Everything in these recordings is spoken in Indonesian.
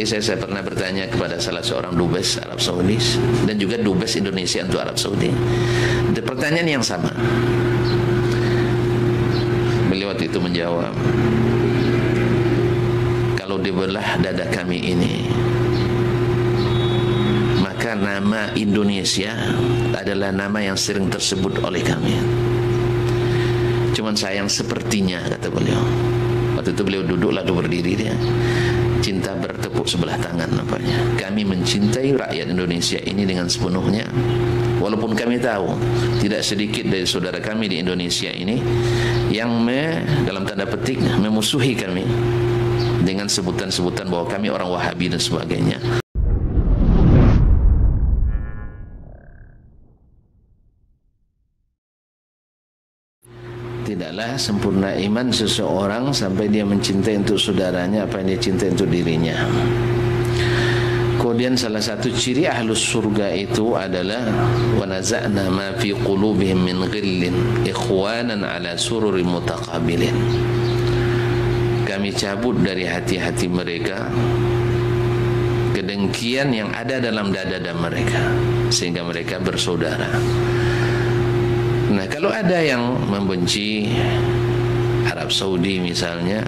Saya pernah bertanya kepada salah seorang dubes Arab Saudi dan juga dubes Indonesia untuk Arab Saudi. Ada pertanyaan yang sama. Beliau waktu itu menjawab, kalau dibelah dada kami ini, maka nama Indonesia adalah nama yang sering tersebut oleh kami. Cuman sayang sepertinya, kata beliau. Waktu itu beliau duduk lalu berdiri dia. Cinta bertepuk sebelah tangan nampaknya. Kami mencintai rakyat Indonesia ini dengan sepenuhnya. Walaupun kami tahu tidak sedikit dari saudara kami di Indonesia ini yang dalam tanda petik memusuhi kami dengan sebutan-sebutan bahwa kami orang Wahabi dan sebagainya. Tidaklah sempurna iman seseorang sampai dia mencintai untuk saudaranya apa yang dia cintai untuk dirinya. Kemudian salah satu ciri ahlus surga itu adalah wa naza'na ma fi qulubihim min ghillin ikhwanan ala sururin mutaqabilin. Kami cabut dari hati-hati mereka kedengkian yang ada dalam dada-dada mereka sehingga mereka bersaudara. Nah, kalau ada yang membenci Arab Saudi misalnya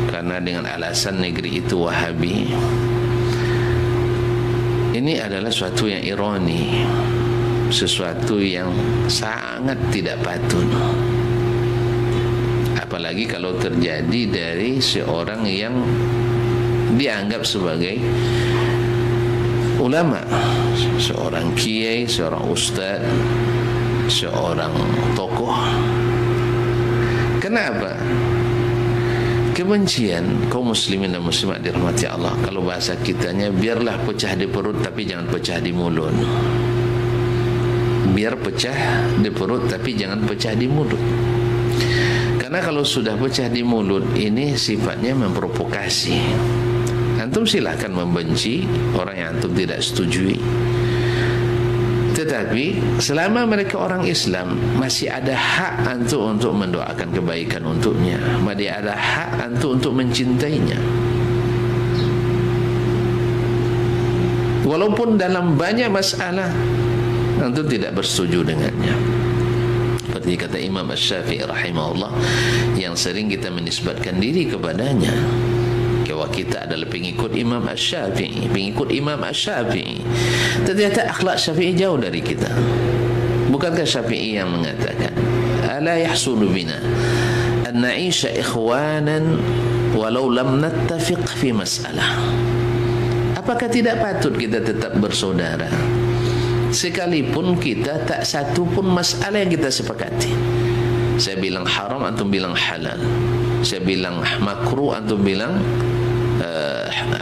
karena dengan alasan negeri itu Wahabi, ini adalah suatu yang ironi, sesuatu yang sangat tidak patut. Apalagi kalau terjadi dari seorang yang dianggap sebagai ulama, seorang kiai, seorang ustaz, seorang tokoh. Kenapa? Kebencian kaum muslimin dan muslimat dirahmati Allah, kalau bahasa kitanya, biarlah pecah di perut tapi jangan pecah di mulut. Biar pecah di perut tapi jangan pecah di mulut. Karena kalau sudah pecah di mulut, ini sifatnya memprovokasi. Antum silahkan membenci orang yang antum tidak setujui, tetapi selama mereka orang Islam, masih ada hak antum untuk mendoakan kebaikan untuknya, masih ada hak antum untuk mencintainya. Walaupun dalam banyak masalah antum tidak bersetuju dengannya. Seperti kata Imam Asy-Syafi'i rahimahullah, yang sering kita menisbatkan diri kepadanya, bahwa kita adalah pengikut Imam Asy-Syafi'i, pengikut Imam Asy-Syafi'i. Ternyata akhlak Syafi'i jauh dari kita. Bukankah Syafi'i yang mengatakan, ala yahsunu bina an na'isha ikhwanan walau lam nattafiq fi mas'alah. Apakah tidak patut kita tetap bersaudara sekalipun kita tak satu pun masalah yang kita sepakati? Saya bilang haram, antum bilang halal. Saya bilang makruh, antum bilang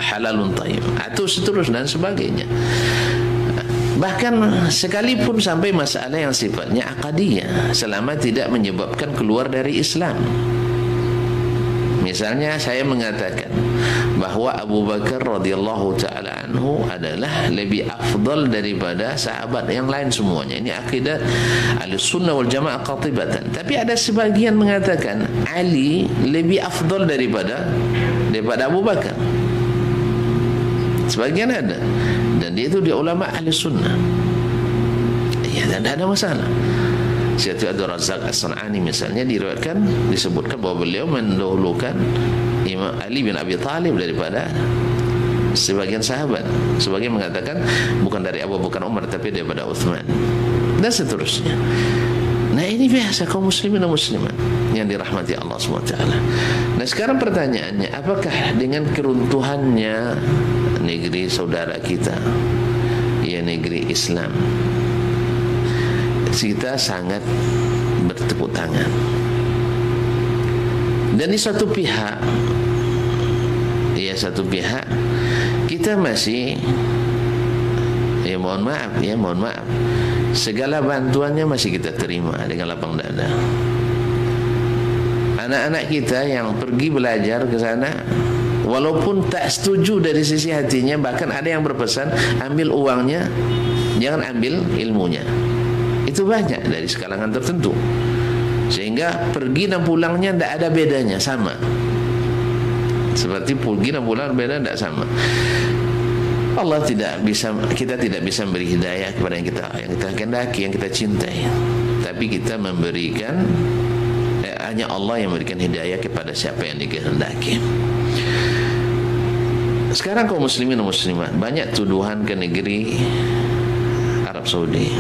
halalun thayyib, atau seterusnya dan sebagainya. Bahkan sekalipun sampai masalah yang sifatnya akadiyah, selama tidak menyebabkan keluar dari Islam. Misalnya saya mengatakan bahwa Abu Bakar radhiyallahu taala anhu adalah lebih afdal daripada sahabat yang lain semuanya. Ini akidah Ahlussunnah wal Jamaah qatibatan. Tapi ada sebagian mengatakan Ali lebih afdal daripada Abu Bakar. Sebagian ada, dan dia itu dia ulama Ahlussunnah. Ya, dan tidak ada masalah. Syekh Abdul Razak As-San'ani misalnya diriwayatkan, disebutkan bahwa beliau mendahulukan Imam Ali bin Abi Thalib daripada sebagian sahabat. Sebagian mengatakan bukan dari Abu Bakar Umar tapi daripada Utsman, dan seterusnya. Nah, ini biasa kaum muslimin dan muslimat yang dirahmati Allah SWT. Nah, sekarang pertanyaannya, apakah dengan keruntuhannya negeri saudara kita, ya negeri Islam, kita sangat bertepuk tangan, dan di satu pihak, ya satu pihak kita masih, ya mohon maaf, segala bantuannya masih kita terima dengan lapang dada. Anak-anak kita yang pergi belajar ke sana, walaupun tak setuju dari sisi hatinya, bahkan ada yang berpesan ambil uangnya, jangan ambil ilmunya. Itu banyak dari kalangan tertentu, sehingga pergi dan pulangnya tidak ada bedanya, sama. Seperti bulan beda, tidak sama. Allah tidak bisa, kita tidak bisa memberi hidayah kepada yang kita kehendaki, yang kita cintai. Tapi kita memberikan, hanya Allah yang memberikan hidayah kepada siapa yang dikehendaki. Sekarang kaum muslimin dan muslimat banyak tuduhan ke negeri Arab Saudi.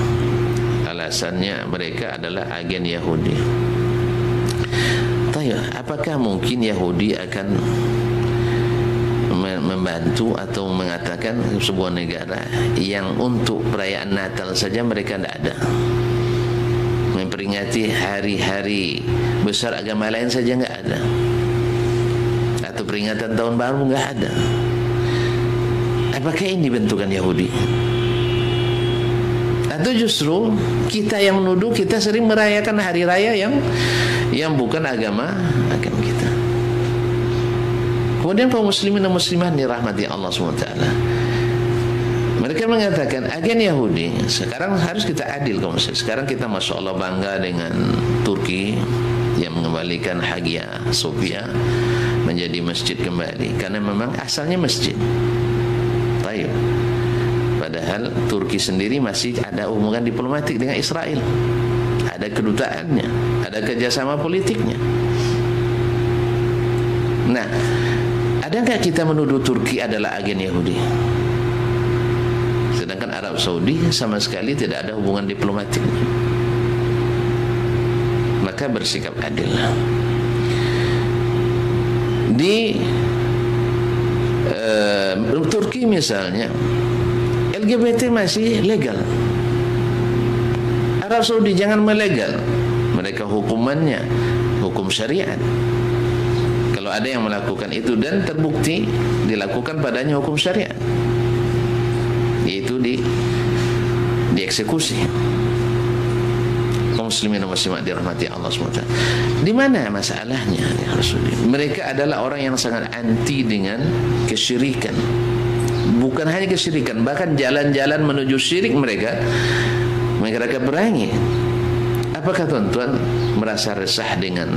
Alasannya mereka adalah agen Yahudi. Apakah mungkin Yahudi akan membantu atau mengatakan sebuah negara yang untuk perayaan Natal saja mereka tidak ada, memperingati hari-hari besar agama lain saja nggak ada, atau peringatan tahun baru nggak ada? Apakah ini bentukan Yahudi? Atau justru kita yang menuduh kita sering merayakan hari raya yang bukan agama kita? Kemudian kaum muslimin dan muslimah dirahmati Allah SWT, mereka mengatakan agen Yahudi. Sekarang harus kita adil kaum muslimin. Sekarang kita masya Allah bangga dengan Turki yang mengembalikan Hagia Sophia menjadi masjid kembali, karena memang asalnya masjid. Baik. Padahal Turki sendiri masih ada hubungan diplomatik dengan Israel, ada kedutaannya, ada kerjasama politiknya. Nah, adakah kita menuduh Turki adalah agen Yahudi? Sedangkan Arab Saudi sama sekali tidak ada hubungan diplomatiknya. Maka bersikap adil. Di Turki misalnya LGBT masih legal. Arab Saudi jangan melegal, mereka hukumannya hukum syariat. Kalau ada yang melakukan itu dan terbukti dilakukan padanya hukum syariat, yaitu dieksekusi. Kaum muslimin dan muslimat dirahmati Allah SWT. Di mana masalahnya? Mereka adalah orang yang sangat anti dengan kesyirikan. Bukan hanya kesyirikan, bahkan jalan-jalan menuju syirik mereka berangi. Apakah tuan-tuan merasa resah dengan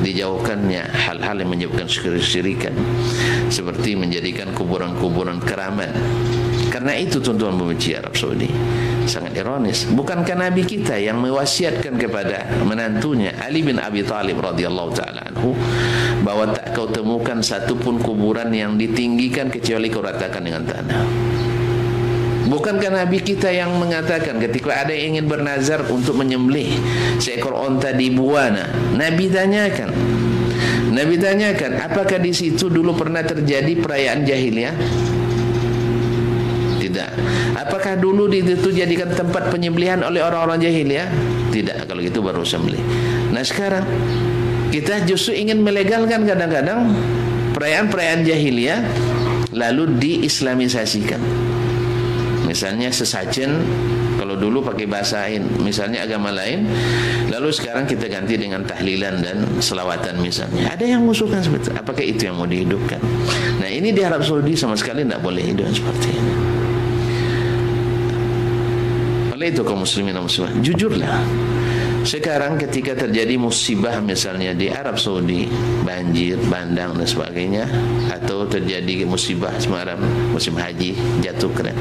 dijauhkannya hal-hal yang menyebabkan kesyirikan, seperti menjadikan kuburan-kuburan keramat? Karena itu tuan-tuan membenci Arab Saudi. Sangat ironis. Bukankah Nabi kita yang mewasiatkan kepada menantunya Ali bin Abi Thalib radhiyallahu taala anhu bahwa tak kau temukan satupun kuburan yang ditinggikan kecuali kau ratakan dengan tanah? Bukankah Nabi kita yang mengatakan ketika ada yang ingin bernazar untuk menyembelih seekor onta di Buana, Nabi tanyakan, apakah di situ dulu pernah terjadi perayaan jahiliyah? Tidak. Apakah dulu itu jadikan tempat penyembelihan oleh orang-orang jahiliyah? Tidak. Kalau gitu baru sembelih. Nah sekarang kita justru ingin melegalkan kadang-kadang perayaan-perayaan jahiliyah lalu diislamisasikan. Misalnya sesajen, kalau dulu pakai bahasa lain, misalnya agama lain, lalu sekarang kita ganti dengan tahlilan dan selawatan misalnya. Ada yang mengusulkan seperti itu. Apakah itu yang mau dihidupkan? Nah ini di Arab Saudi sama sekali tidak boleh hidup seperti ini. Oleh itu kaum muslimin dan muslimat, jujurlah. Sekarang ketika terjadi musibah misalnya di Arab Saudi, banjir, bandang dan sebagainya, atau terjadi musibah semalam musim haji, jatuh keren,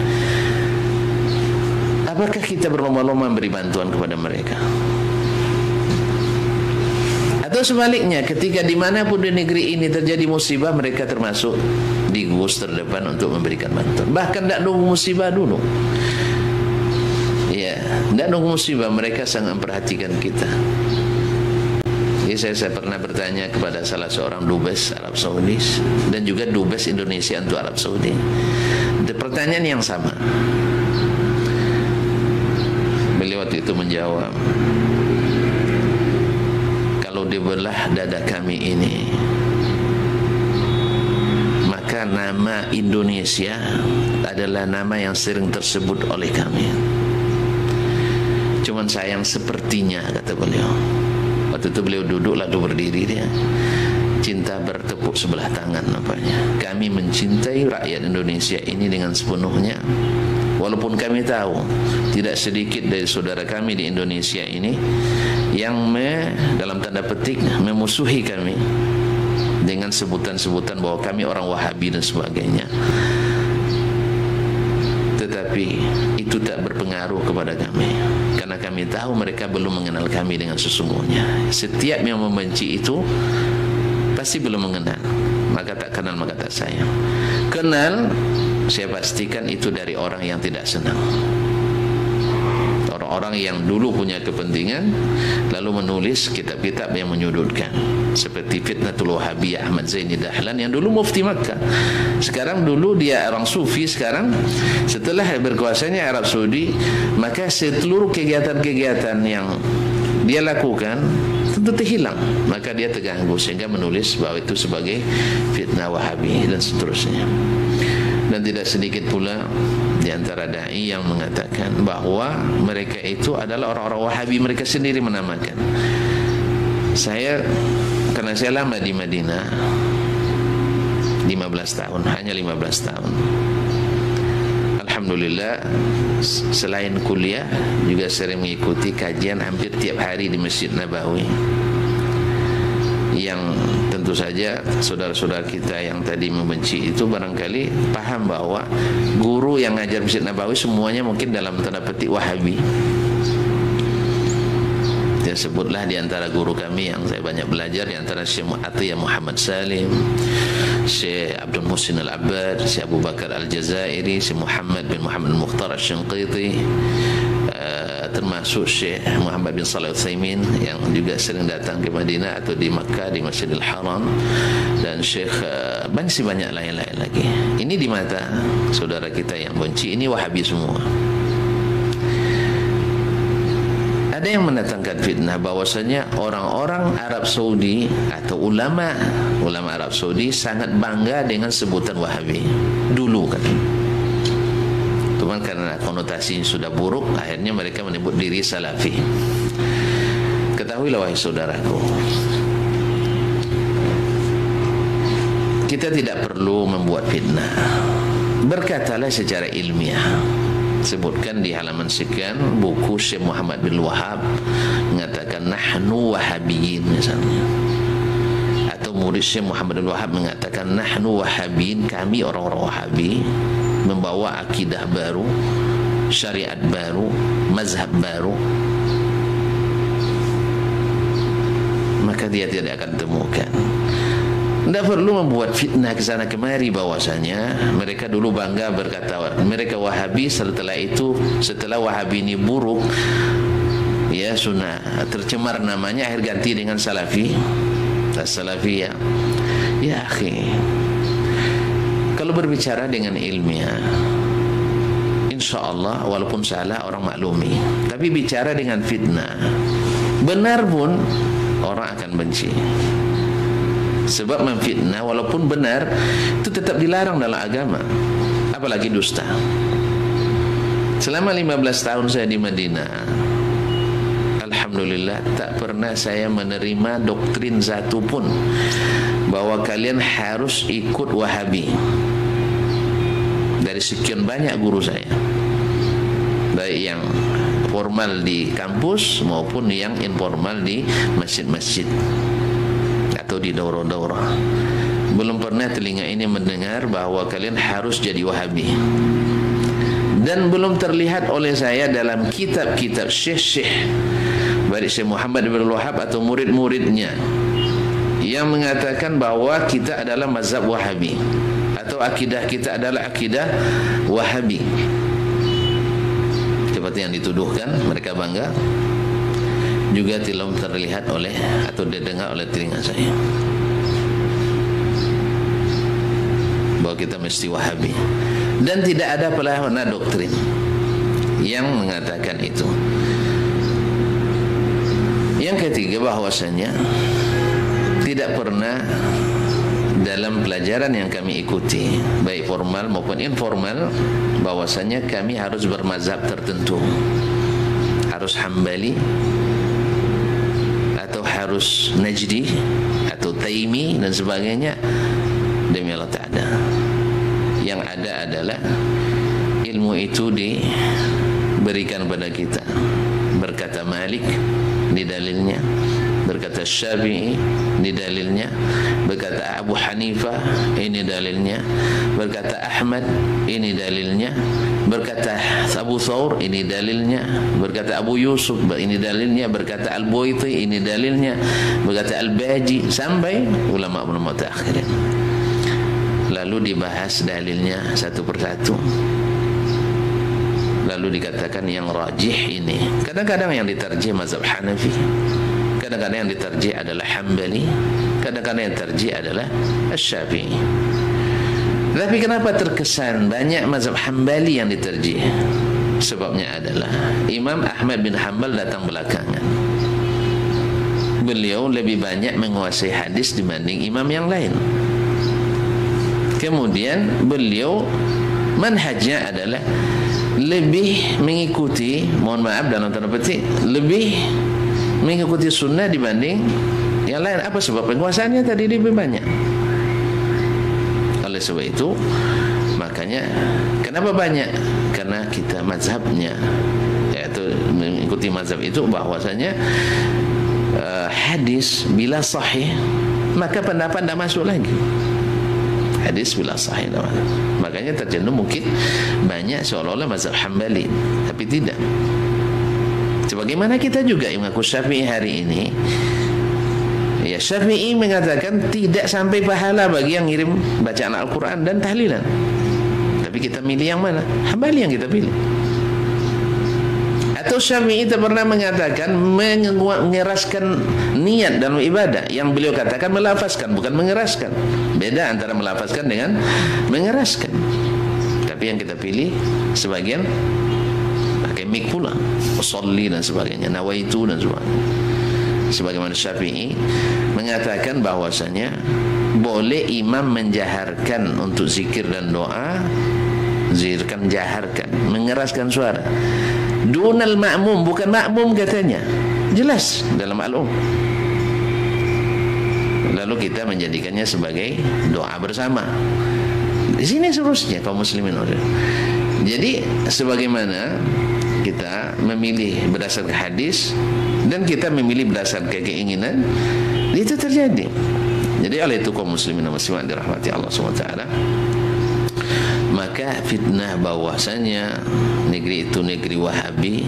apakah kita berlomba-lomba memberi bantuan kepada mereka? Atau sebaliknya, ketika dimanapun di negeri ini terjadi musibah, mereka termasuk di gugus terdepan untuk memberikan bantuan. Bahkan tidak nunggu musibah dulu. Ya, tidak nunggu musibah, mereka sangat memperhatikan kita. Jadi saya pernah bertanya kepada salah seorang dubes Arab Saudi dan juga dubes Indonesia untuk Arab Saudi. Pertanyaan yang sama. Beliau waktu itu menjawab, kalau dibelah dada kami ini, maka nama Indonesia adalah nama yang sering tersebut oleh kami. Cuman sayang sepertinya, kata beliau. Waktu itu beliau duduk lalu berdiri dia. Cinta bertepuk sebelah tangan nampaknya. Kami mencintai rakyat Indonesia ini dengan sepenuhnya. Walaupun kami tahu tidak sedikit dari saudara kami di Indonesia ini yang dalam tanda petik memusuhi kami, dengan sebutan-sebutan bahwa kami orang Wahabi dan sebagainya. Tetapi itu tak berpengaruh kepada kami, karena kami tahu mereka belum mengenal kami dengan sesungguhnya. Setiap yang membenci itu pasti belum mengenal, maka tak kenal maka tak sayang. Kenal, saya pastikan itu dari orang yang tidak senang, orang yang dulu punya kepentingan lalu menulis kitab-kitab yang menyudutkan, seperti Fitnatul Wahabiyah Ahmad Zaini Dahlan yang dulu mufti Makkah, sekarang dulu dia orang sufi, sekarang setelah berkuasanya Arab Saudi, maka seluruh kegiatan-kegiatan yang dia lakukan tentu terhilang, maka dia terganggu sehingga menulis bahwa itu sebagai fitnah Wahabi dan seterusnya. Dan tidak sedikit pula di antara dai yang mengatakan bahwa mereka itu adalah orang-orang Wahabi, mereka sendiri menamakan. Saya, karena saya lama di Madinah 15 tahun, hanya 15 tahun. Alhamdulillah, selain kuliah juga sering mengikuti kajian hampir tiap hari di Masjid Nabawi, yang tentu saja saudara-saudara kita yang tadi membenci itu barangkali paham bahwa guru yang ngajar Masjid Nabawi semuanya mungkin dalam tanda petik Wahabi. Ya, sebutlah di antara guru kami yang saya banyak belajar, di antara Syekh Atiyah Muhammad Salim, Syekh Abdul Muhsin Al-Abbad, Syekh Abu Bakar Al-Jazairi, Syekh Muhammad bin Muhammad Al-Mukhtar Al-Shinqiti, termasuk Syekh Muhammad bin Shalih Al-Utsaimin yang juga sering datang ke Madinah atau di Makkah di Masjidil Haram, dan Syekh masih banyak lain-lain lagi. Ini di mata saudara kita yang benci ini Wahabi semua. Ada yang mendatangkan fitnah bahwasanya orang-orang Arab Saudi atau ulama Arab Saudi sangat bangga dengan sebutan Wahabi dulu kan. Cuma karena konotasi sudah buruk, akhirnya mereka menyebut diri Salafi. Ketahuilah wahai saudaraku, kita tidak perlu membuat fitnah. Berkatalah secara ilmiah. Sebutkan di halaman sekian buku Syekh Muhammad bin Wahab mengatakan nahnu Wahabiyin misalnya, atau murid Syekh Muhammad bin Wahab mengatakan nahnu Wahabiyin, kami orang-orang Wahabi membawa akidah baru, syariat baru, mazhab baru, maka dia tidak akan temukan. Tidak perlu membuat fitnah ke sana kemari bahwasanya mereka dulu bangga berkata mereka Wahabi, setelah itu setelah Wahabi ini buruk, ya sunnah tercemar namanya, akhir ganti dengan Salafi, Salafiyah. Ya akhi, kalau berbicara dengan ilmiah, insya Allah walaupun salah orang maklumi, tapi bicara dengan fitnah, benar pun orang akan benci. Sebab memfitnah walaupun benar itu tetap dilarang dalam agama, apalagi dusta. Selama 15 tahun saya di Madinah, alhamdulillah tak pernah saya menerima doktrin satu pun bahwa kalian harus ikut Wahabi dari sekian banyak guru saya, baik yang formal di kampus maupun yang informal di masjid-masjid atau di daurah-daurah. Belum pernah telinga ini mendengar bahwa kalian harus jadi Wahabi, dan belum terlihat oleh saya dalam kitab-kitab syekh-syekh baik Syekh Muhammad bin Wahab atau murid-muridnya yang mengatakan bahwa kita adalah mazhab Wahabi atau akidah kita adalah akidah Wahabi seperti yang dituduhkan mereka bangga, juga belum terlihat oleh atau didengar oleh telinga saya bahwa kita mesti Wahabi, dan tidak ada pelahwana doktrin yang mengatakan itu. Yang ketiga, bahwasanya tidak pernah dalam pelajaran yang kami ikuti baik formal maupun informal bahwasanya kami harus bermazhab tertentu, harus Hambali atau harus Najdi atau Taimi dan sebagainya. Demi Allah tak ada. Yang ada adalah ilmu itu diberikan pada kita. Berkata Malik di dalilnya, berkata Asy-Syafi'i, ini dalilnya. Berkata Abu Hanifah, ini dalilnya. Berkata Ahmad, ini dalilnya. Berkata Abu Thawr, ini dalilnya. Berkata Abu Yusuf, ini dalilnya. Berkata Al-Buaiti, ini dalilnya. Berkata Al-Baji, sampai ulama-ulama mutaakhirin. Lalu dibahas dalilnya satu persatu. Lalu dikatakan yang rajih ini. Kadang-kadang yang diterjih mazhab Hanafi, kadang-kadang yang diterjih adalah Hambali, kadang-kadang yang terjih adalah Asy-Syafi'i. Tapi kenapa terkesan banyak mazhab Hambali yang diterjih? Sebabnya adalah Imam Ahmad bin Hanbal datang belakangan. Beliau lebih banyak menguasai hadis dibanding imam yang lain. Kemudian beliau manhajnya adalah lebih mengikuti, mohon maaf dalam tanda petik, lebih mengikuti sunnah dibanding yang lain. Apa sebab? Penguasaannya tadi lebih banyak. Oleh sebab itu, makanya kenapa banyak? Karena kita mazhabnya, yaitu mengikuti mazhab itu, bahwasanya hadis bila sahih maka pendapat tidak masuk lagi. Hadis bila sahih, makanya tercenderung mungkin banyak seolah-olah mazhab Hambali, tapi tidak. Sebagaimana kita juga yang mengaku Syafi'i hari ini, ya Syafi'i mengatakan tidak sampai pahala bagi yang ngirim bacaan Al-Quran dan tahlilan. Tapi kita milih yang mana? Hambali yang kita pilih. Atau Syafi'i tak pernah mengatakan mengeraskan niat dalam ibadah. Yang beliau katakan melafazkan, bukan mengeraskan. Beda antara melafazkan dengan mengeraskan. Tapi yang kita pilih sebagian pakai mik pula, usolli dan sebagainya, nawaitu dan sebagainya. Sebagaimana Syafi'i mengatakan bahwasanya boleh imam menjaharkan untuk zikir dan doa, zikirkan jaharkan, mengeraskan suara. Dunal ma'mum, bukan makmum katanya. Jelas dalam al-um. Lalu kita menjadikannya sebagai doa bersama. Di sini seterusnya kaum muslimin. Jadi sebagaimana kita memilih berdasarkan hadis dan kita memilih berdasarkan keinginan, itu terjadi. Jadi oleh itu kaum muslimin dan muslimat dirahmati Allah SWT, maka fitnah bahwasanya negeri itu negeri Wahabi,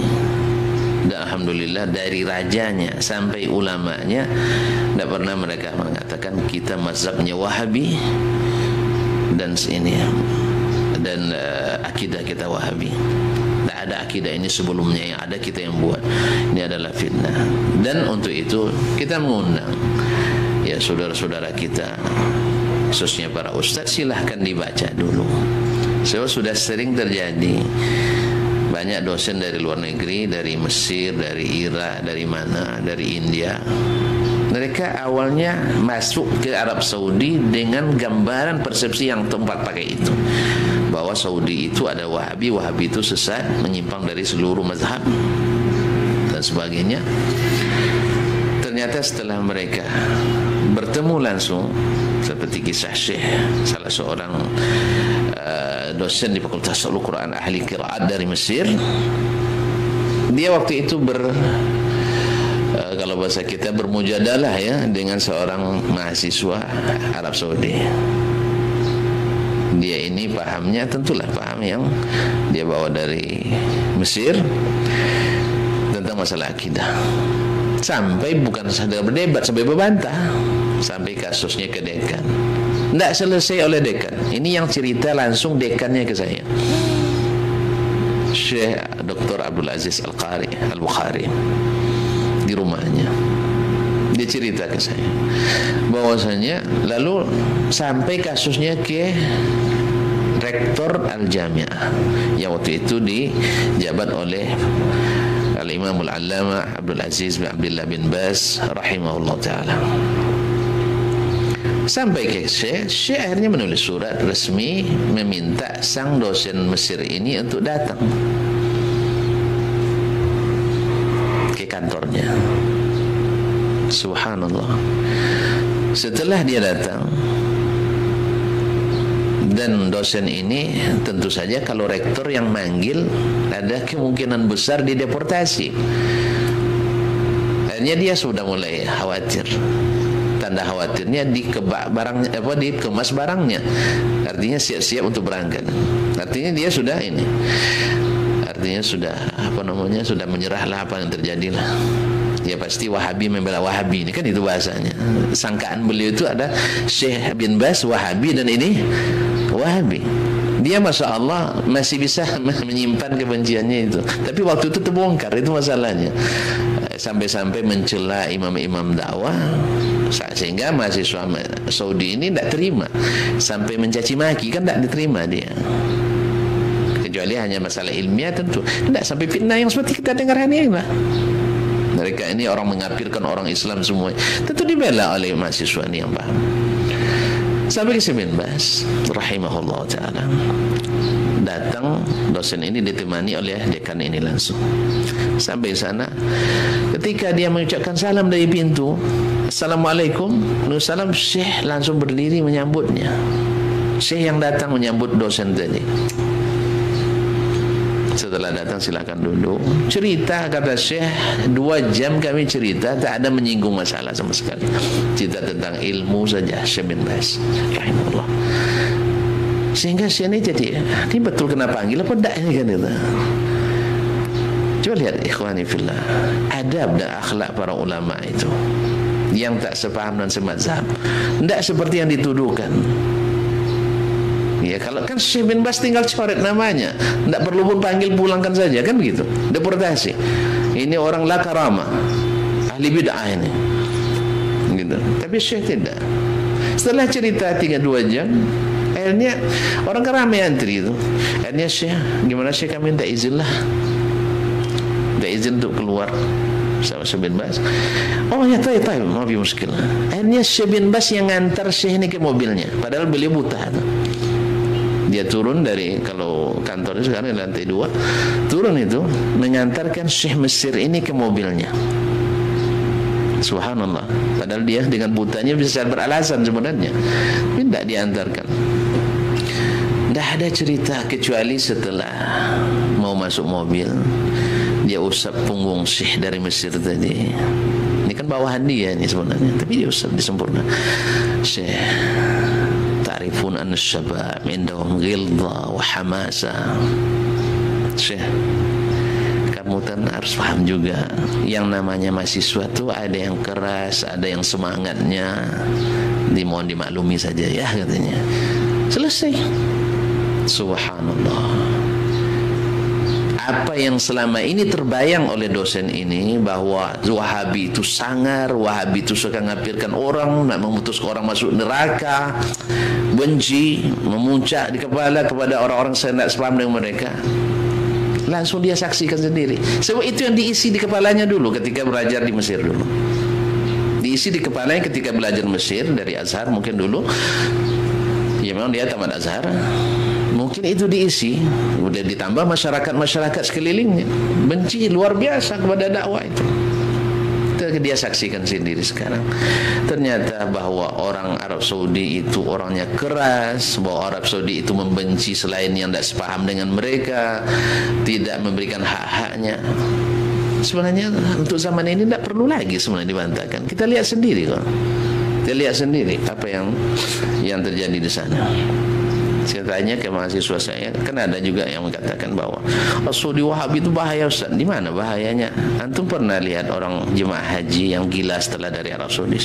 dan alhamdulillah dari rajanya sampai ulamanya tidak pernah mereka mengatakan kita mazhabnya Wahabi dan ini dan akidah kita Wahabi. Tidak ada akidah ini sebelumnya, yang ada kita yang buat. Ini adalah fitnah. Dan untuk itu kita mengundang ya saudara-saudara kita, khususnya para ustaz, silahkan dibaca dulu. So, sudah sering terjadi banyak dosen dari luar negeri, dari Mesir, dari Irak, dari mana, dari India. Mereka awalnya masuk ke Arab Saudi dengan gambaran persepsi yang tempat pakai itu, bahwa Saudi itu ada Wahabi, Wahabi itu sesat, menyimpang dari seluruh mazhab dan sebagainya. Ternyata setelah mereka bertemu langsung, seperti kisah Syekh, salah seorang dosen di Fakultas Al-Quran ahli qiraat dari Mesir, dia waktu itu kalau bahasa kita bermujadalah ya dengan seorang mahasiswa Arab Saudi. Dia ini pahamnya tentulah paham yang dia bawa dari Mesir tentang masalah akidah. Sampai bukan saja berdebat, sampai berbantah, sampai kasusnya ke dekan. Tidak selesai oleh dekan. Ini yang cerita langsung dekannya ke saya, Syekh Dr. Abdul Aziz Al-Qari Al-Bukhari, di rumahnya. Dia cerita ke saya bahwasanya lalu sampai kasusnya ke Rektor Al-Jami'ah yang waktu itu dijabat oleh Al-Imam Al-Allamah Abdul Aziz bin Abdullah bin Baz rahimahullah ta'ala. Sampai ke Syekh akhirnya menulis surat resmi meminta sang dosen Mesir ini untuk datang ke kantornya. Subhanallah. Setelah dia datang, dan dosen ini tentu saja kalau rektor yang manggil ada kemungkinan besar dideportasi. akhirnya dia sudah mulai khawatir. Tanda khawatirnya dikemas barangnya, artinya siap-siap untuk berangkat. Artinya dia sudah ini, artinya sudah sudah menyerahlah apa yang terjadilah. Ya pasti Wahabi membela Wahabi, ini kan itu bahasanya. Sangkaan beliau itu ada Syekh bin Baz Wahabi dan ini Wahabi. Dia Masya Allah masih bisa menyimpan kebenciannya itu. Tapi waktu itu terbongkar, itu masalahnya. Sampai-sampai mencela imam-imam dakwah, sehingga mahasiswa Saudi ini tidak terima. Sampai mencaci maki, kan tidak diterima dia. Kecuali hanya masalah ilmiah tentu. Tidak sampai fitnah yang seperti kita dengar hari ini lah. Mereka ini orang mengapirkan orang Islam semua. Tentu dibela oleh mahasiswa ini yang paham. Sampai ke Syekh bin Baz rahimahullah ta'ala, datang dosen ini ditemani oleh dekan ini langsung. Sampai sana, ketika dia mengucapkan salam dari pintu, Assalamualaikum, Waalaikumsalam, Syekh langsung berdiri menyambutnya. Syekh yang datang menyambut dosen tadi. Setelah datang silakan duduk. Cerita, kata Syekh, 2 jam kami cerita, tak ada menyinggung masalah sama sekali. Cerita tentang ilmu saja Syekh bin Baz rahimahullah. Sehingga Syekh ini jadi, ini betul kena panggil apa enggak ini kan itu. Coba lihat ikhwani fillah, adab dan akhlak para ulama itu yang tak sepaham dan semazhab, enggak seperti yang dituduhkan. Ya, kalau kan Syekh bin Baz tinggal coret namanya, tidak perlu pun panggil, pulangkan saja, kan begitu, deportasi. Ini orang la karama, ahli bid'ah ini, gitu. Tapi Syekh tidak. Setelah cerita 3-2 jam, akhirnya orang kan ramai antri itu. Akhirnya Syekh, gimana Syekh, kami minta izin lah, minta izin untuk keluar sama Syekh bin Baz. Oh ya, taib, maaf ya, muskil. Akhirnya Syekh bin Baz yang ngantar Syekh ini ke mobilnya, padahal beliau buta. Dia turun dari, kalau kantornya sekarang di lantai 2, turun itu mengantarkan Syekh Mesir ini ke mobilnya. Subhanallah. Padahal dia dengan butanya bisa beralasan sebenarnya, tapi tidak diantarkan. Tidak ada cerita kecuali setelah mau masuk mobil, dia usap punggung Syekh dari Mesir tadi. Ini kan bawahan dia ini sebenarnya, tapi dia usap disempurna. Syekh, ta'rifun anna syabab indahum ghilza wa hamasa. Syekh, kamu harus paham juga, yang namanya mahasiswa itu ada yang keras, ada yang semangatnya. Dimohon dimaklumi saja ya, katanya. Selesai. Subhanallah. Apa yang selama ini terbayang oleh dosen ini, bahwa Wahabi itu sangar, Wahabi itu suka ngapirkan orang, nak memutuskan orang masuk neraka, benci, memuncak di kepala kepada orang-orang yang tidak sepaham dengan mereka, langsung dia saksikan sendiri. Sebab itu yang diisi di kepalanya dulu ketika belajar di Mesir dulu. Diisi di kepalanya ketika belajar Mesir dari Azhar mungkin dulu. Ya memang dia tamat Azhar. Mungkin itu diisi, udah ditambah masyarakat sekelilingnya benci luar biasa kepada dakwah itu. Dia saksikan sendiri sekarang. Ternyata bahwa orang Arab Saudi itu orangnya keras, bahwa Arab Saudi itu membenci selain yang tidak sepaham dengan mereka, tidak memberikan hak-haknya. Sebenarnya untuk zaman ini tidak perlu lagi sebenarnya dibantahkan. Kita lihat sendiri kok. Kita lihat sendiri apa yang terjadi di sana. Saya tanya ke mahasiswa saya, kan ada juga yang mengatakan bahwa Saudi Wahabi itu bahaya, Ustaz. Di mana bahayanya? Antum pernah lihat orang jemaah haji yang gila setelah dari Arab Saudi?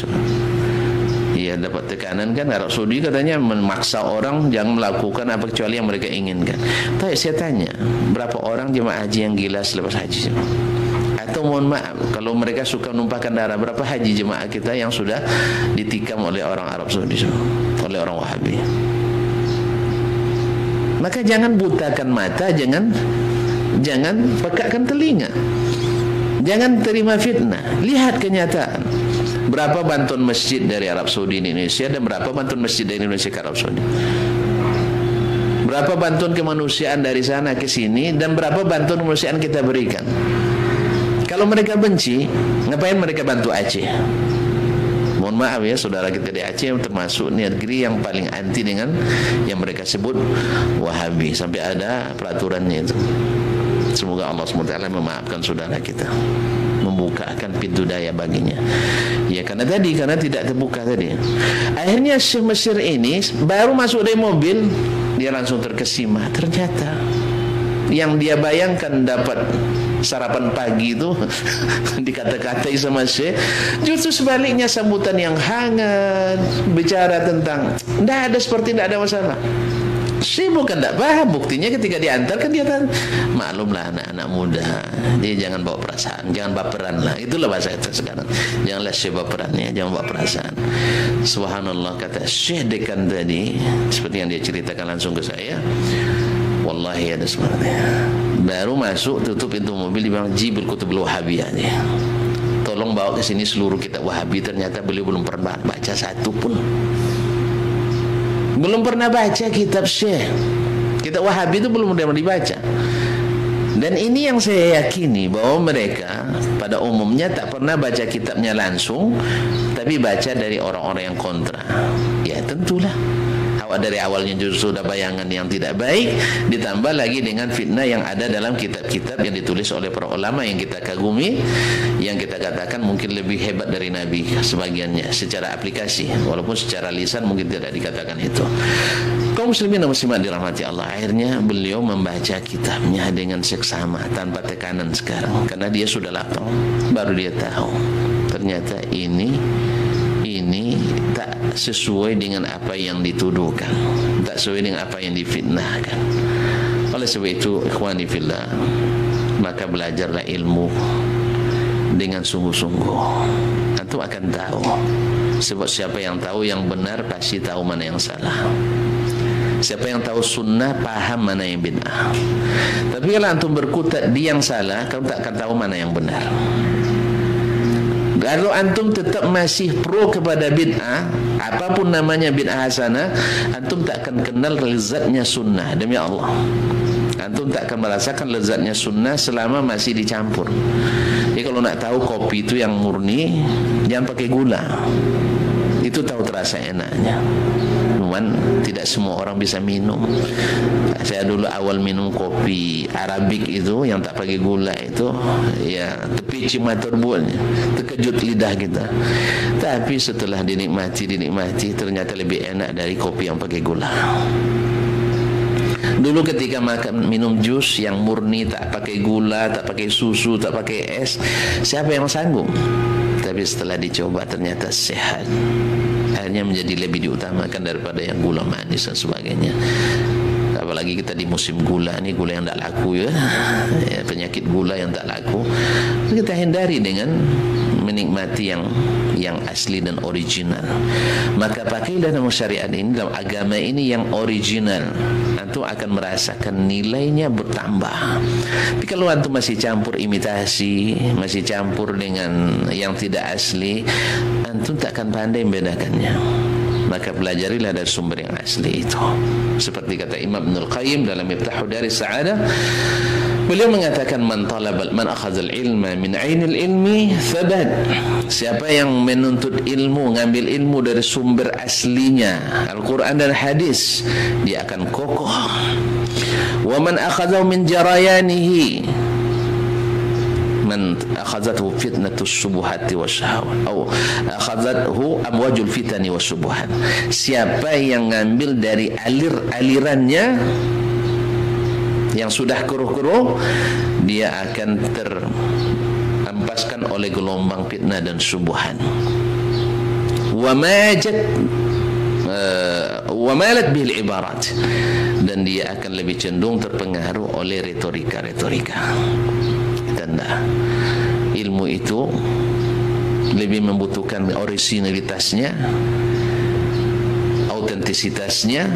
Iya, dapat tekanan kan. Arab Saudi katanya memaksa orang jangan melakukan apa kecuali yang mereka inginkan. Tapi saya tanya, berapa orang jemaah haji yang gila selepas haji? Atau mohon maaf, kalau mereka suka menumpahkan darah, berapa haji jemaah kita yang sudah ditikam oleh orang Arab Saudi, oleh orang Wahabi? Maka jangan butakan mata, jangan pekakkan telinga, jangan terima fitnah. Lihat kenyataan. Berapa bantuan masjid dari Arab Saudi di Indonesia dan berapa bantuan masjid dari Indonesia ke Arab Saudi? Berapa bantuan kemanusiaan dari sana ke sini dan berapa bantuan kemanusiaan kita berikan? Kalau mereka benci, ngapain mereka bantu Aceh? Mohon maaf ya, saudara kita di Aceh termasuk negeri yang paling anti dengan yang mereka sebut Wahabi, sampai ada peraturannya itu. Semoga Allah SWT memaafkan saudara kita. membukakan pintu daya baginya. Ya karena tidak terbuka tadi. Akhirnya Syekh Mesir ini baru masuk dari mobil, dia langsung terkesima. Ternyata yang dia bayangkan dapat sarapan pagi itu dikata-katai sama Syekh, justru sebaliknya sambutan yang hangat, bicara tentang tidak ada masalah. Syekh bukan tidak paham, buktinya ketika diantarkan dia kan maklumlah anak-anak muda, dia jangan bawa perasaan, jangan baperan lah, itulah bahasa kita sekarang. Janganlah Syekh baperannya, jangan bawa perasaan. Subhanallah, kata Syekh Dekan tadi, seperti yang dia ceritakan langsung ke saya, wallahi ada sebenarnya. Baru masuk tutup pintu mobil, dia bilang Jibril Kutubul Wahabiyah nih, tolong bawa ke sini seluruh kitab Wahabi. Ternyata beliau belum pernah baca satu pun. Belum pernah baca kitab Syekh. Kitab Wahabi itu belum pernah dibaca. Dan ini yang saya yakini, bahwa mereka pada umumnya tak pernah baca kitabnya langsung, tapi baca dari orang-orang yang kontra. Ya tentulah, dari awalnya justru sudah bayangan yang tidak baik, ditambah lagi dengan fitnah yang ada dalam kitab-kitab yang ditulis oleh para ulama yang kita kagumi, yang kita katakan mungkin lebih hebat dari Nabi sebagiannya secara aplikasi, walaupun secara lisan mungkin tidak dikatakan itu. Kaum muslimin dan muslimat dirahmati Allah, akhirnya beliau membaca kitabnya dengan seksama tanpa tekanan sekarang, karena dia sudah lapang. Baru dia tahu ternyata ini tak sesuai dengan apa yang dituduhkan, tak sesuai dengan apa yang difitnahkan. Oleh sebab itu, ikhwani fillah, maka belajarlah ilmu dengan sungguh-sungguh. Antum akan tahu, sebab siapa yang tahu yang benar pasti tahu mana yang salah. Siapa yang tahu sunnah paham mana yang bid'ah. Tapi kalau antum berkutat di yang salah, kamu tak akan tahu mana yang benar. Kalau antum tetap masih pro kepada bid'ah, apapun namanya bid'ah hasanah, antum tak akan kenal lezatnya sunnah. Demi Allah, antum tak akan merasakan lezatnya sunnah selama masih dicampur. Jadi kalau nak tahu kopi itu yang murni, jangan pakai gula, itu tahu terasa enaknya. Cuman tidak semua orang bisa minum. Saya dulu awal minum kopi Arabik itu yang tak pakai gula itu, ya tepi cima terbuatnya, terkejut lidah kita. Tapi setelah dinikmati ternyata lebih enak dari kopi yang pakai gula. Dulu ketika minum jus yang murni, tak pakai gula, tak pakai susu, tak pakai es, siapa yang sanggup? Tapi setelah dicoba ternyata sehat. Akhirnya menjadi lebih diutamakan daripada yang gula manis dan sebagainya. Apalagi kita di musim gula, ini gula yang tak laku ya, penyakit gula yang tak laku, kita hindari dengan menikmati yang asli dan original. Maka pakailah dalam syariat ini, dalam agama ini yang original, antum akan merasakan nilainya bertambah. Tapi kalau antum masih campur imitasi, masih campur dengan yang tidak asli, antum tak akan pandai membedakannya. Maka pelajarilah dari sumber yang asli itu. Seperti kata Imam Ibnul Qayyim dalam Miftahu Daris Sa'adah, beliau mengatakan man akhadzal ilma min 'ainil ilmi thabat. Siapa yang menuntut ilmu, ngambil ilmu dari sumber aslinya, Al-Qur'an dan hadis, dia akan kokoh. Wa man akhadzahu min jarayanihi, man akhadzathu fitnatus subuhati wasyahawat atau akhadzathu amwajul fitani wasyubuhat. Siapa yang ngambil dari alirannya yang sudah keruh-keruh, dia akan terhempaskan oleh gelombang fitnah dan subuhan. Wa malat bil ibarat, dan dia akan lebih cenderung terpengaruh oleh retorika. Tanda ilmu itu lebih membutuhkan originalitasnya, autentisitasnya,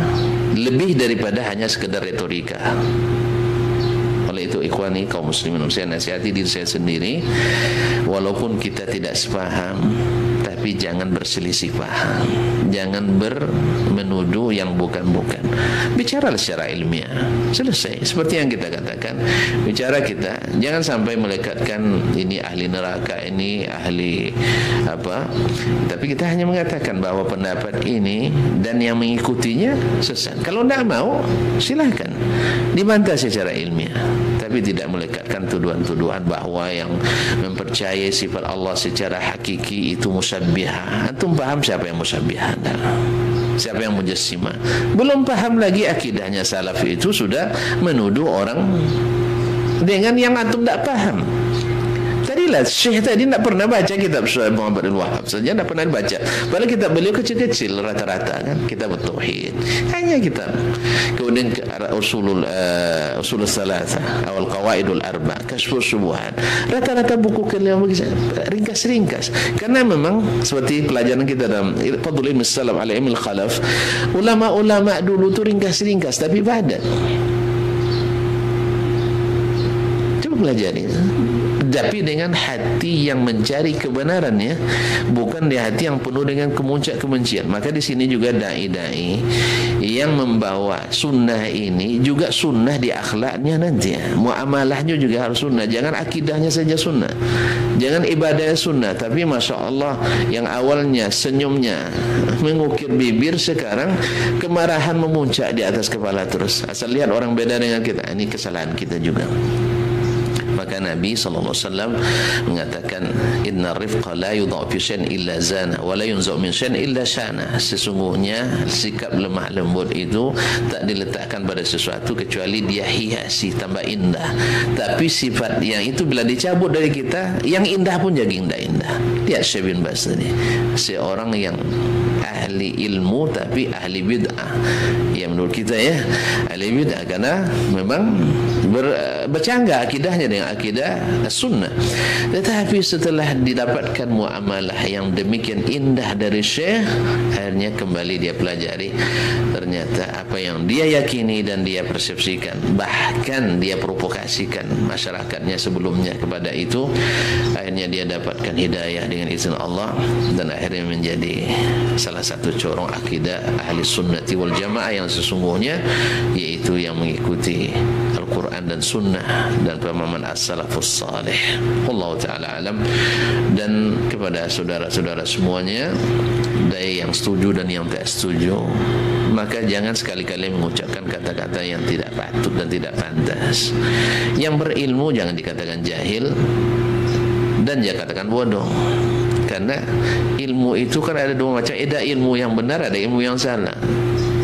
lebih daripada hanya sekedar retorika. Oleh itu ikhwani kaum muslimin, saya nasihati diri saya sendiri, walaupun kita tidak sepaham, tapi jangan berselisih paham, jangan menuduh yang bukan-bukan. Bicaralah secara ilmiah, selesai. Seperti yang kita katakan, bicara kita jangan sampai melekatkan ini ahli neraka, ini ahli apa, tapi kita hanya mengatakan bahwa pendapat ini dan yang mengikutinya sesat. Kalau tidak mau, silahkan dibantah secara ilmiah. tapi tidak melekatkan tuduhan-tuduhan bahwa yang mempercayai sifat Allah secara hakiki itu musyabbihah. Antum paham siapa yang musyabbihah? Siapa yang mujassimah? Belum paham lagi akidahnya salaf itu sudah menuduh orang dengan yang antum tidak paham. Tadilah Syekh tadi tidak pernah baca kitab Syekh Muhammad Al-Wahhab saja, tidak pernah baca. Padahal kitab beliau kecil-kecil rata-rata kan, kitab Tauhid. Hanya kitab. Kemudian usulul salasa, awal qawaidul arba, kasyfus syubhat. Rata-rata buku beliau ringkas-ringkas. Karena memang seperti pelajaran kita dalam Fadlul Ilmi Salaf ala Ilmi Khalaf, ulama-ulama dulu tu ringkas-ringkas tapi padat. Coba pelajari. Tapi dengan hati yang mencari kebenarannya, bukan di hati yang penuh dengan kemuncak kebencian. Maka di sini juga dai-dai yang membawa sunnah ini juga sunnah di akhlaknya nanti. Muamalahnya juga harus sunnah. Jangan akidahnya saja sunnah. Jangan ibadahnya sunnah. Tapi masya Allah, yang awalnya senyumnya mengukir bibir, sekarang kemarahan memuncak di atas kepala terus. Asal lihat orang beda dengan kita, ini kesalahan kita juga. Maka Nabi SAW mengatakan, Inna rifqa la yudha'u fi syai'in illa zana wa la yunza'u min syai'in illa syana. Sesungguhnya sikap lemah lembut itu tak diletakkan pada sesuatu kecuali dia hiasi, tambah indah. Tapi sifat yang itu bila dicabut dari kita, yang indah pun jadi indah-indah. Lihat Syekh bin Baz tadi, seorang yang ahli ilmu tapi ahli bid'ah. Ya menurut kita ya, ahli bid'ah karena memang bercanggah akidahnya dengan akidah sunnah. Tetapi setelah didapatkan muamalah yang demikian indah dari Syekh, akhirnya kembali dia pelajari, ternyata apa yang dia yakini dan dia persepsikan, bahkan dia provokasikan masyarakatnya sebelumnya kepada itu, akhirnya dia dapatkan hidayah dengan izin Allah dan akhirnya menjadi salah satu corong akidah ahli sunnati wal jamaah yang sesungguhnya, yaitu yang mengikuti Al-Quran dan Sunnah dan pemahaman as-salafus salih. Wallahu ta'ala alam. Dan kepada saudara-saudara semuanya, dari yang setuju dan yang tidak setuju, maka jangan sekali-kali mengucapkan kata-kata yang tidak patut dan tidak pantas. Yang berilmu jangan dikatakan jahil dan jangan katakan bodoh. Karena ilmu itu kan ada dua macam. Ada ilmu yang benar, ada ilmu yang salah.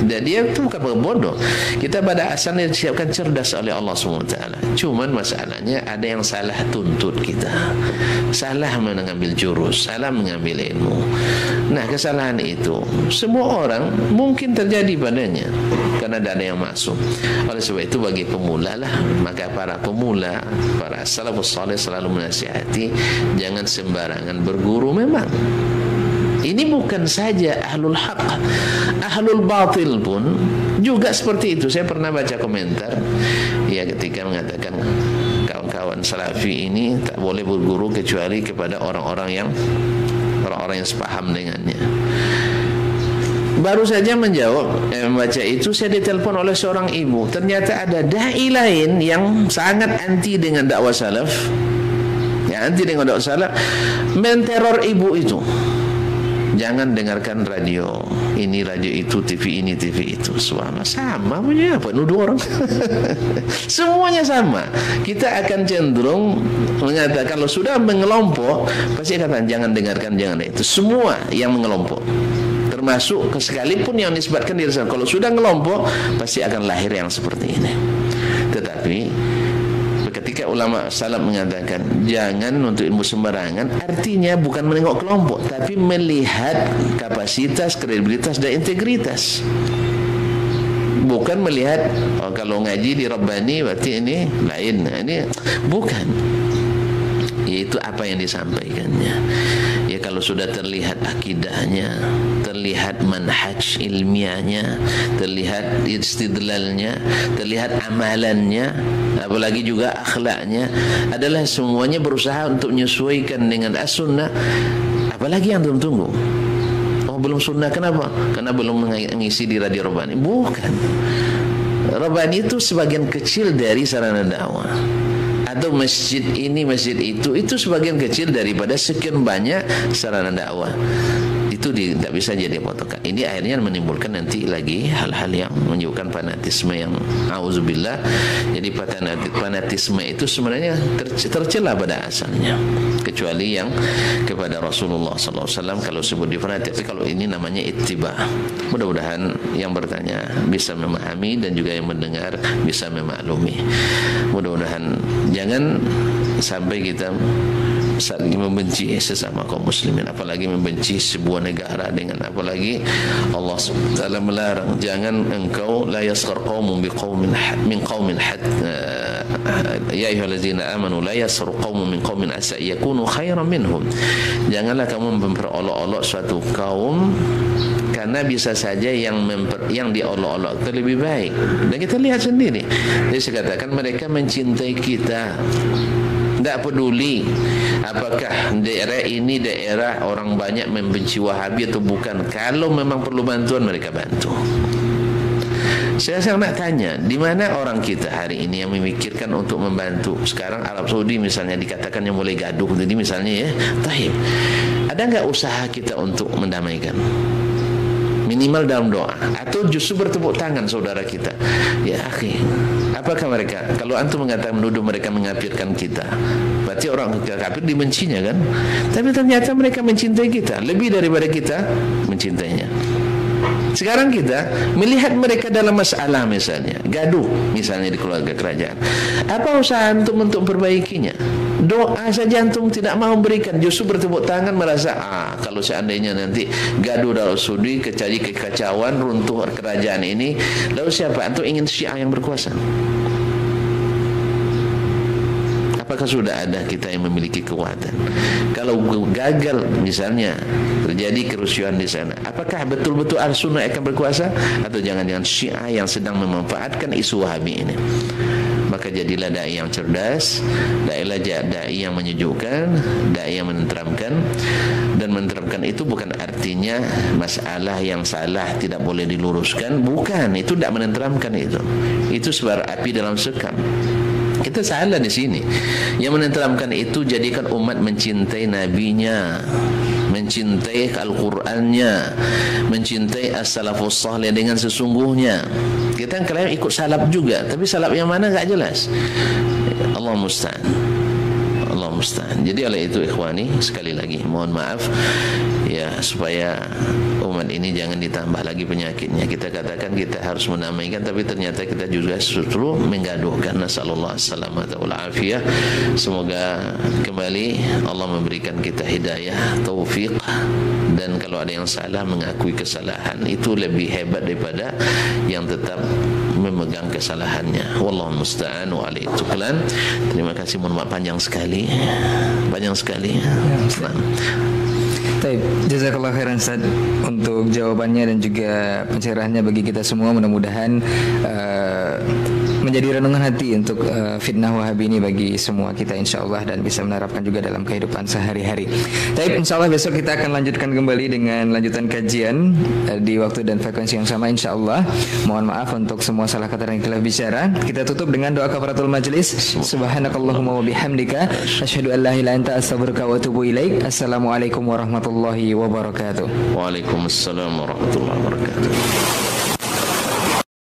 Dan dia itu bukan bodoh. Kita pada asalnya disiapkan cerdas oleh Allah SWT. Cuman masalahnya ada yang salah tuntut kita, salah mengambil jurus, salah mengambil ilmu. Nah, kesalahan itu semua orang mungkin terjadi padanya, karena tidak ada yang maksum. Oleh sebab itu bagi pemula lah, maka para pemula, para salafus saleh selalu menasihati jangan sembarangan berguru. Memang ini bukan saja ahlul haq, ahlul batil pun juga seperti itu. Saya pernah baca komentar ya ketika mengatakan kawan-kawan salafi ini tak boleh berguru kecuali kepada orang-orang yang sepaham dengannya. Baru saja menjawab membaca itu, saya ditelepon oleh seorang ibu. Ternyata ada dai lain yang sangat anti dengan dakwah salaf, ya, anti dengan dakwah salaf, menteror ibu itu. Jangan dengarkan radio ini, radio itu, TV ini, TV itu. Sama punya apa? Nuduh orang. Semuanya sama. Kita akan cenderung mengatakan, kalau sudah mengelompok, pasti katakan jangan dengarkan, jangan itu. Semua yang mengelompok, termasuk sekalipun yang disebutkan diri sana, kalau sudah ngelompok, pasti akan lahir yang seperti ini. Tetapi ketika ulama salaf mengatakan jangan untuk ilmu sembarangan, artinya bukan menengok kelompok, tapi melihat kapasitas, kredibilitas dan integritas. Bukan melihat kalau ngaji di Rabbani berarti ini lain. Nah, ini bukan. Yaitu apa yang disampaikannya. Ya, kalau sudah terlihat akidahnya, terlihat manhaj ilmiahnya, terlihat istidlalnya, terlihat amalannya, apalagi juga akhlaknya, adalah semuanya berusaha untuk menyesuaikan dengan as-sunnah. Apalagi yang tunggu? Oh, belum sunnah, kenapa? Karena belum mengisi di radio Rabbani. Bukan. Rabbani itu sebagian kecil dari sarana dakwah. Atau masjid ini, masjid itu sebagian kecil daripada sekian banyak sarana dakwah. Itu itu tidak bisa jadi patokan. Ini akhirnya menimbulkan nanti lagi hal-hal yang menunjukkan fanatisme yang auzubillah. Jadi fanatisme itu sebenarnya tercela pada asalnya, kecuali yang kepada Rasulullah SAW kalau sebut di fanatik. Tapi kalau ini namanya ittiba. Mudah-mudahan yang bertanya bisa memahami dan juga yang mendengar bisa memaklumi. Mudah-mudahan jangan sampai kita saling membenci sesama kaum muslimin, apalagi membenci sebuah negara, dengan apalagi Allah SWT melarang, jangan engkau la yaskhar qaumun biqaumin min qaumin ya ayyuhallazina amanu la yaskhar qaumun min qaumin asa yakunu khairan minhum. Janganlah kamu memperolok-olok suatu kaum karena bisa saja yang diolok-olok itu lebih baik. Dan kita lihat sendiri. Jadi saya katakan mereka mencintai kita. Tidak peduli apakah daerah ini daerah orang banyak membenci Wahabi atau bukan. Kalau memang perlu bantuan, mereka bantu. Saya nak tanya, di mana orang kita hari ini yang memikirkan untuk membantu? Sekarang Arab Saudi misalnya dikatakan yang mulai gaduh, jadi misalnya ya, taib. Ada nggak usaha kita untuk mendamaikan? Minimal dalam doa, atau justru bertepuk tangan saudara kita. Ya akhi, apakah mereka, kalau antum mengatakan menuduh mereka mengkafirkan kita, berarti orang kafir dibencinya kan? Tapi ternyata mereka mencintai kita lebih daripada kita mencintainya. Sekarang kita melihat mereka dalam masalah misalnya gaduh misalnya di keluarga kerajaan, apa usaha antum untuk memperbaikinya? Doa saja antum tidak mau berikan, justru bertepuk tangan merasa kalau seandainya nanti gaduh dalam Saudi, terjadi kekacauan, runtuh kerajaan ini, lalu siapa? Antum ingin Syiah yang berkuasa? Apakah sudah ada kita yang memiliki kekuatan? Kalau gagal misalnya terjadi kerusuhan di sana, apakah betul-betul Al-Sunnah akan berkuasa? Atau jangan-jangan Syiah yang sedang memanfaatkan isu Wahabi ini? Maka jadilah dai yang cerdas, dai yang menyejukkan, dai yang menenteramkan. Dan menenteramkan itu bukan artinya masalah yang salah tidak boleh diluruskan, bukan, itu tidak menenteramkan itu. Itu sebar api dalam sekam. Kita salah di sini. Yang menenteramkan itu jadikan umat mencintai nabinya, mencintai Al-Qur'annya, mencintai as-salafus salih dengan sesungguhnya. Kita kalau ikut salaf juga, tapi salaf yang mana enggak jelas. Allah musta'an. Allah musta'an. Jadi oleh itu ikhwani, sekali lagi mohon maaf ya, supaya umat ini jangan ditambah lagi penyakitnya. Kita katakan kita harus menamaikan, tapi ternyata kita juga justru menggaduhkan. Nasallallahu salamata wal afiyah. Semoga kembali Allah memberikan kita hidayah, taufik, dan kalau ada yang salah mengakui kesalahan. Itu lebih hebat daripada yang tetap memegang kesalahannya. Wallahu musta'an wa alaihi tuklan. Terima kasih, mohon maaf panjang sekali. Panjang sekali. Baik, jazakallah khairan Ustaz untuk jawabannya dan juga pencerahannya bagi kita semua. Mudah-mudahan menjadi renungan hati untuk fitnah Wahabi ini bagi semua kita insyaallah, dan bisa menerapkan juga dalam kehidupan sehari-hari. Baik, insyaallah besok kita akan lanjutkan kembali dengan lanjutan kajian di waktu dan frekuensi yang sama insyaallah. Mohon maaf untuk semua salah kata dan khilaf bicara. Kita tutup dengan doa kafaratul majlis. Subhanakallahumma wa bihamdika asyhadu an la ilaha illa anta astaghfiruka wa atubu ilaik. Assalamualaikum warahmatullahi wabarakatuh. Waalaikumsalam warahmatullahi wabarakatuh.